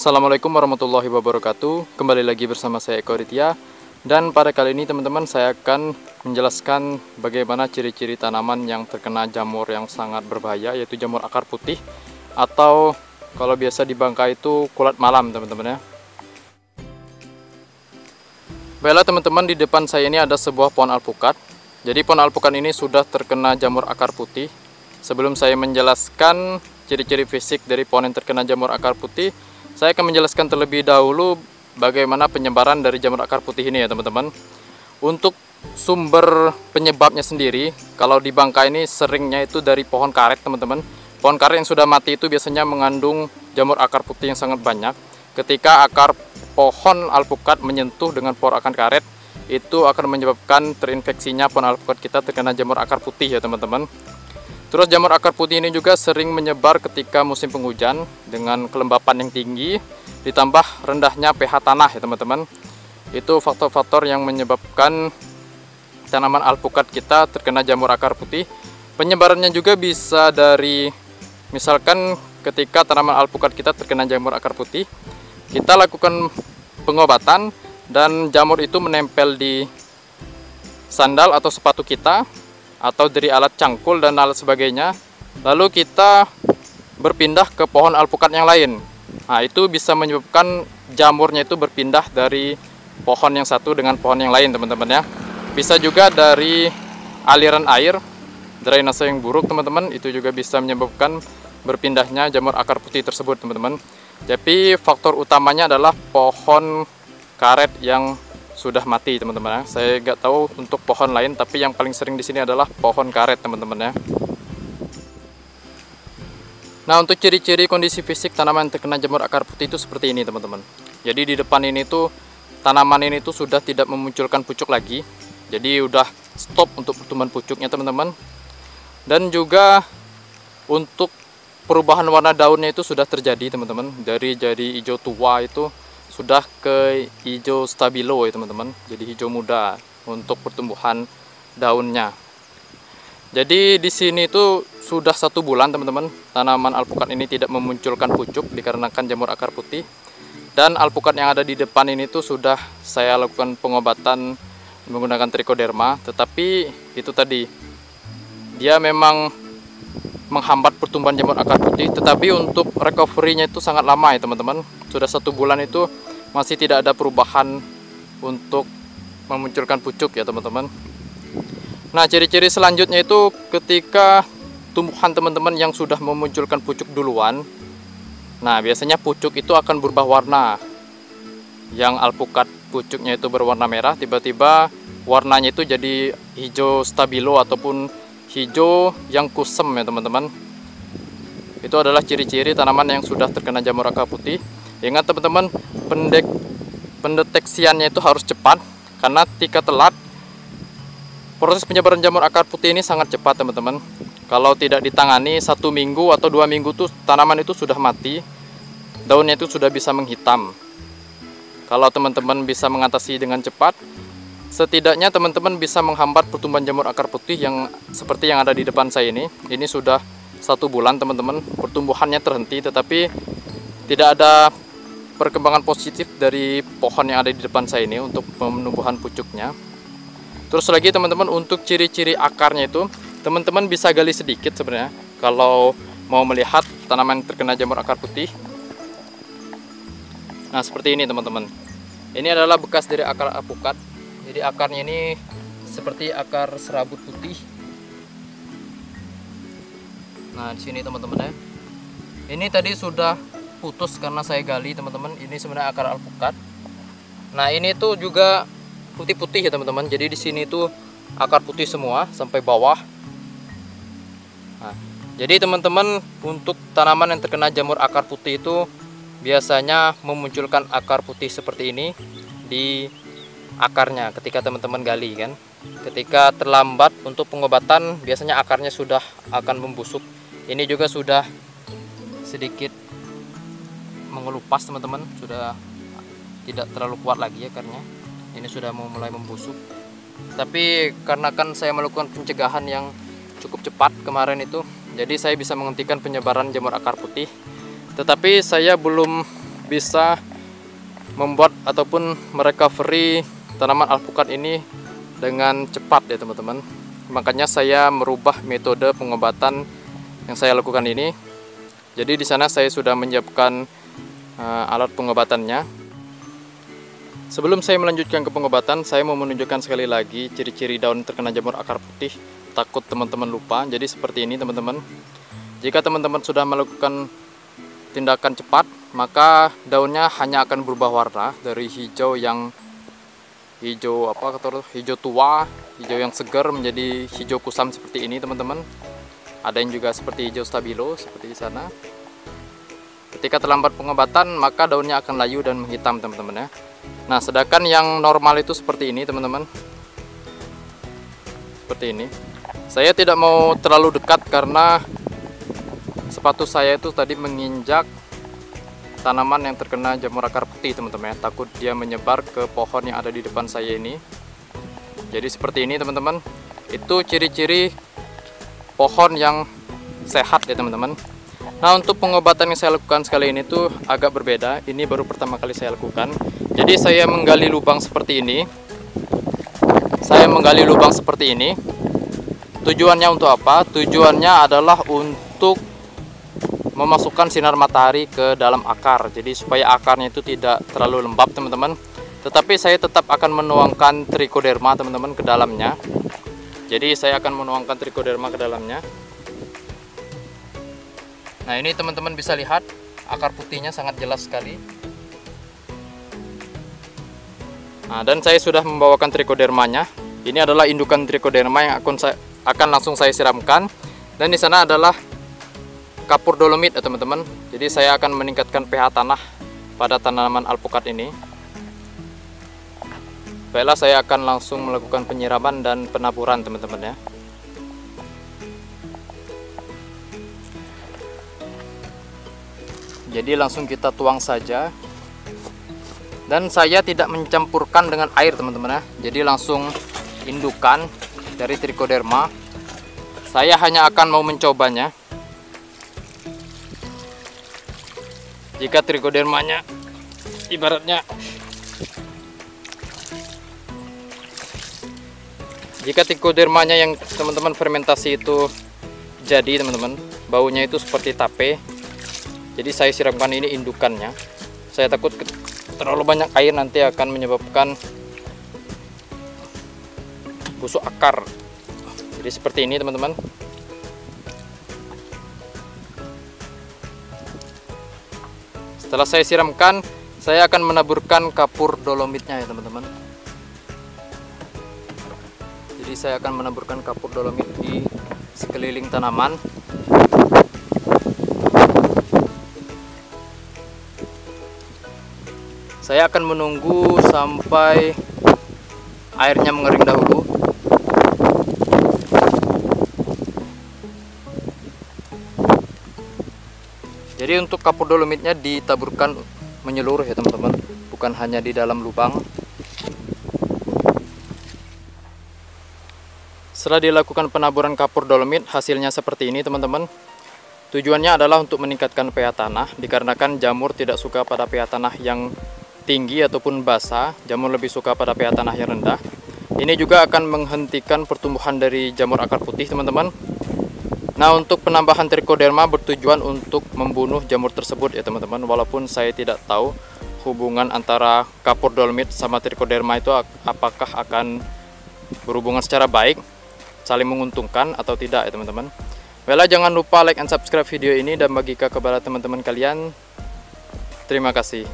Assalamualaikum warahmatullahi wabarakatuh. Kembali lagi bersama saya Eko Aditya. Dan pada kali ini teman-teman, saya akan menjelaskan bagaimana ciri-ciri tanaman yang terkena jamur yang sangat berbahaya, yaitu jamur akar putih, atau kalau biasa di Bangka itu kulat malam teman-teman ya. Baiklah teman-teman, di depan saya ini ada sebuah pohon alpukat. Jadi pohon alpukat ini sudah terkena jamur akar putih. Sebelum saya menjelaskan ciri-ciri fisik dari pohon yang terkena jamur akar putih, saya akan menjelaskan terlebih dahulu bagaimana penyebaran dari jamur akar putih ini ya teman-teman. Untuk sumber penyebabnya sendiri, kalau di Bangka ini seringnya itu dari pohon karet teman-teman. Pohon karet yang sudah mati itu biasanya mengandung jamur akar putih yang sangat banyak. Ketika akar pohon alpukat menyentuh dengan pohon akar karet, itu akan menyebabkan terinfeksinya pohon alpukat kita terkena jamur akar putih ya teman-teman. Terus jamur akar putih ini juga sering menyebar ketika musim penghujan dengan kelembapan yang tinggi, ditambah rendahnya pH tanah ya teman-teman. Itu faktor-faktor yang menyebabkan tanaman alpukat kita terkena jamur akar putih. Penyebarannya juga bisa dari, misalkan ketika tanaman alpukat kita terkena jamur akar putih, kita lakukan pengobatan dan jamur itu menempel di sandal atau sepatu kita, atau dari alat cangkul dan alat sebagainya, lalu kita berpindah ke pohon alpukat yang lain. Nah, itu bisa menyebabkan jamurnya itu berpindah dari pohon yang satu dengan pohon yang lain teman-teman ya. Bisa juga dari aliran air, drainase yang buruk teman-teman, itu juga bisa menyebabkan berpindahnya jamur akar putih tersebut teman-teman. Jadi faktor utamanya adalah pohon karet yang sudah mati teman-teman ya. Saya nggak tahu untuk pohon lain, tapi yang paling sering di sini adalah pohon karet teman-teman ya. Nah, untuk ciri-ciri kondisi fisik tanaman yang terkena jamur akar putih itu seperti ini teman-teman. Jadi di depan ini tuh tanaman ini tuh sudah tidak memunculkan pucuk lagi. Jadi udah stop untuk pertumbuhan pucuknya teman-teman. Dan juga untuk perubahan warna daunnya itu sudah terjadi teman-teman. Dari jadi hijau tua itu sudah ke hijau stabilo ya teman-teman, jadi hijau muda untuk pertumbuhan daunnya. Jadi di sini itu sudah 1 bulan teman-teman, tanaman alpukat ini tidak memunculkan pucuk dikarenakan jamur akar putih. Dan alpukat yang ada di depan ini tuh sudah saya lakukan pengobatan menggunakan trichoderma, tetapi itu tadi dia memang menghambat pertumbuhan jamur akar putih, tetapi untuk recovery-nya itu sangat lama ya teman-teman. Sudah 1 bulan itu masih tidak ada perubahan untuk memunculkan pucuk ya teman-teman. Nah, ciri-ciri selanjutnya itu ketika tumbuhan teman-teman yang sudah memunculkan pucuk duluan, nah biasanya pucuk itu akan berubah warna. Yang alpukat pucuknya itu berwarna merah, tiba-tiba warnanya itu jadi hijau stabilo ataupun hijau yang kusem ya teman-teman. Itu adalah ciri-ciri tanaman yang sudah terkena jamur akar putih. Ingat teman-teman, pendeteksiannya itu harus cepat, karena jika telat, proses penyebaran jamur akar putih ini sangat cepat teman-teman. Kalau tidak ditangani 1 minggu atau 2 minggu tuh tanaman itu sudah mati, daunnya itu sudah bisa menghitam. Kalau teman-teman bisa mengatasi dengan cepat, setidaknya teman-teman bisa menghambat pertumbuhan jamur akar putih yang seperti yang ada di depan saya ini. Ini sudah 1 bulan teman-teman, pertumbuhannya terhenti, tetapi tidak ada perkembangan positif dari pohon yang ada di depan saya ini untuk penumbuhan pucuknya. Terus lagi teman-teman, untuk ciri-ciri akarnya itu teman-teman bisa gali sedikit sebenarnya kalau mau melihat tanaman yang terkena jamur akar putih. Nah, seperti ini teman-teman. Ini adalah bekas dari akar alpukat. Jadi akarnya ini seperti akar serabut putih. Nah, di sini teman-teman ya. Ini tadi sudah putus karena saya gali teman-teman. Ini sebenarnya akar alpukat. Nah, ini tuh juga putih-putih ya teman-teman. Jadi di sini tuh akar putih semua sampai bawah. Nah, jadi teman-teman, untuk tanaman yang terkena jamur akar putih itu biasanya memunculkan akar putih seperti ini di akarnya ketika teman-teman gali kan. Ketika terlambat untuk pengobatan, biasanya akarnya sudah akan membusuk. Ini juga sudah sedikit mengelupas teman-teman, sudah tidak terlalu kuat lagi akarnya. Ini sudah mulai membusuk. Tapi karena kan saya melakukan pencegahan yang cukup cepat kemarin itu, jadi saya bisa menghentikan penyebaran jamur akar putih. Tetapi saya belum bisa membuat ataupun merecovery tanaman alpukat ini dengan cepat ya teman-teman. Makanya saya merubah metode pengobatan yang saya lakukan ini. Jadi di sana saya sudah menyiapkan alat pengobatannya. Sebelum saya melanjutkan ke pengobatan, saya mau menunjukkan sekali lagi ciri-ciri daun terkena jamur akar putih. Takut teman-teman lupa. Jadi seperti ini teman-teman. Jika teman-teman sudah melakukan tindakan cepat, maka daunnya hanya akan berubah warna dari hijau yang hijau tua, hijau yang segar menjadi hijau kusam seperti ini teman-teman. Ada yang juga seperti hijau stabilo seperti di sana. Ketika terlambat pengobatan, maka daunnya akan layu dan menghitam teman-teman ya. Nah, sedangkan yang normal itu seperti ini teman-teman. Seperti ini. Saya tidak mau terlalu dekat karena sepatu saya itu tadi menginjak tanaman yang terkena jamur akar putih teman-teman ya. Takut dia menyebar ke pohon yang ada di depan saya ini. Jadi seperti ini teman-teman. Itu ciri-ciri pohon yang sehat ya teman-teman. Nah, untuk pengobatan yang saya lakukan sekali ini tuh agak berbeda. Ini baru pertama kali saya lakukan. Jadi saya menggali lubang seperti ini. Tujuannya untuk apa? Tujuannya adalah untuk memasukkan sinar matahari ke dalam akar. Jadi supaya akarnya itu tidak terlalu lembab teman-teman. Tetapi saya tetap akan menuangkan trichoderma teman-teman ke dalamnya. Jadi saya akan menuangkan trichoderma ke dalamnya. Nah, ini teman-teman bisa lihat akar putihnya sangat jelas sekali. Nah, dan saya sudah membawakan trichodermanya. Ini adalah indukan trichoderma yang akan langsung saya siramkan. Dan di sana adalah kapur dolomit ya teman-teman. Jadi saya akan meningkatkan pH tanah pada tanaman alpukat ini. Baiklah, saya akan langsung melakukan penyiraman dan penaburan teman-teman ya. Jadi langsung kita tuang saja. Dan saya tidak mencampurkan dengan air teman-teman ya. Jadi langsung indukan dari trichoderma. Saya hanya akan mau mencobanya. Jika trichodermanya ibaratnya yang teman-teman fermentasi itu jadi teman-teman, baunya itu seperti tape. Jadi saya siramkan ini indukannya. Saya takut terlalu banyak air nanti akan menyebabkan busuk akar. Jadi seperti ini teman-teman. Setelah saya siramkan, saya akan menaburkan kapur dolomitnya ya teman-teman. Jadi saya akan menaburkan kapur dolomit di sekeliling tanaman. Saya akan menunggu sampai airnya mengering dahulu. Jadi untuk kapur dolomitnya ditaburkan menyeluruh ya teman-teman, bukan hanya di dalam lubang. Setelah dilakukan penaburan kapur dolomit, hasilnya seperti ini teman-teman. Tujuannya adalah untuk meningkatkan pH tanah, dikarenakan jamur tidak suka pada pH tanah yang tinggi ataupun basah. Jamur lebih suka pada pH tanah yang rendah. Ini juga akan menghentikan pertumbuhan dari jamur akar putih teman-teman. Nah, untuk penambahan trichoderma bertujuan untuk membunuh jamur tersebut ya teman-teman. Walaupun saya tidak tahu hubungan antara kapur dolomit sama trichoderma itu apakah akan berhubungan secara baik, saling menguntungkan atau tidak ya teman-teman. Baiklah, jangan lupa like and subscribe video ini dan bagikan kepada teman-teman kalian. Terima kasih.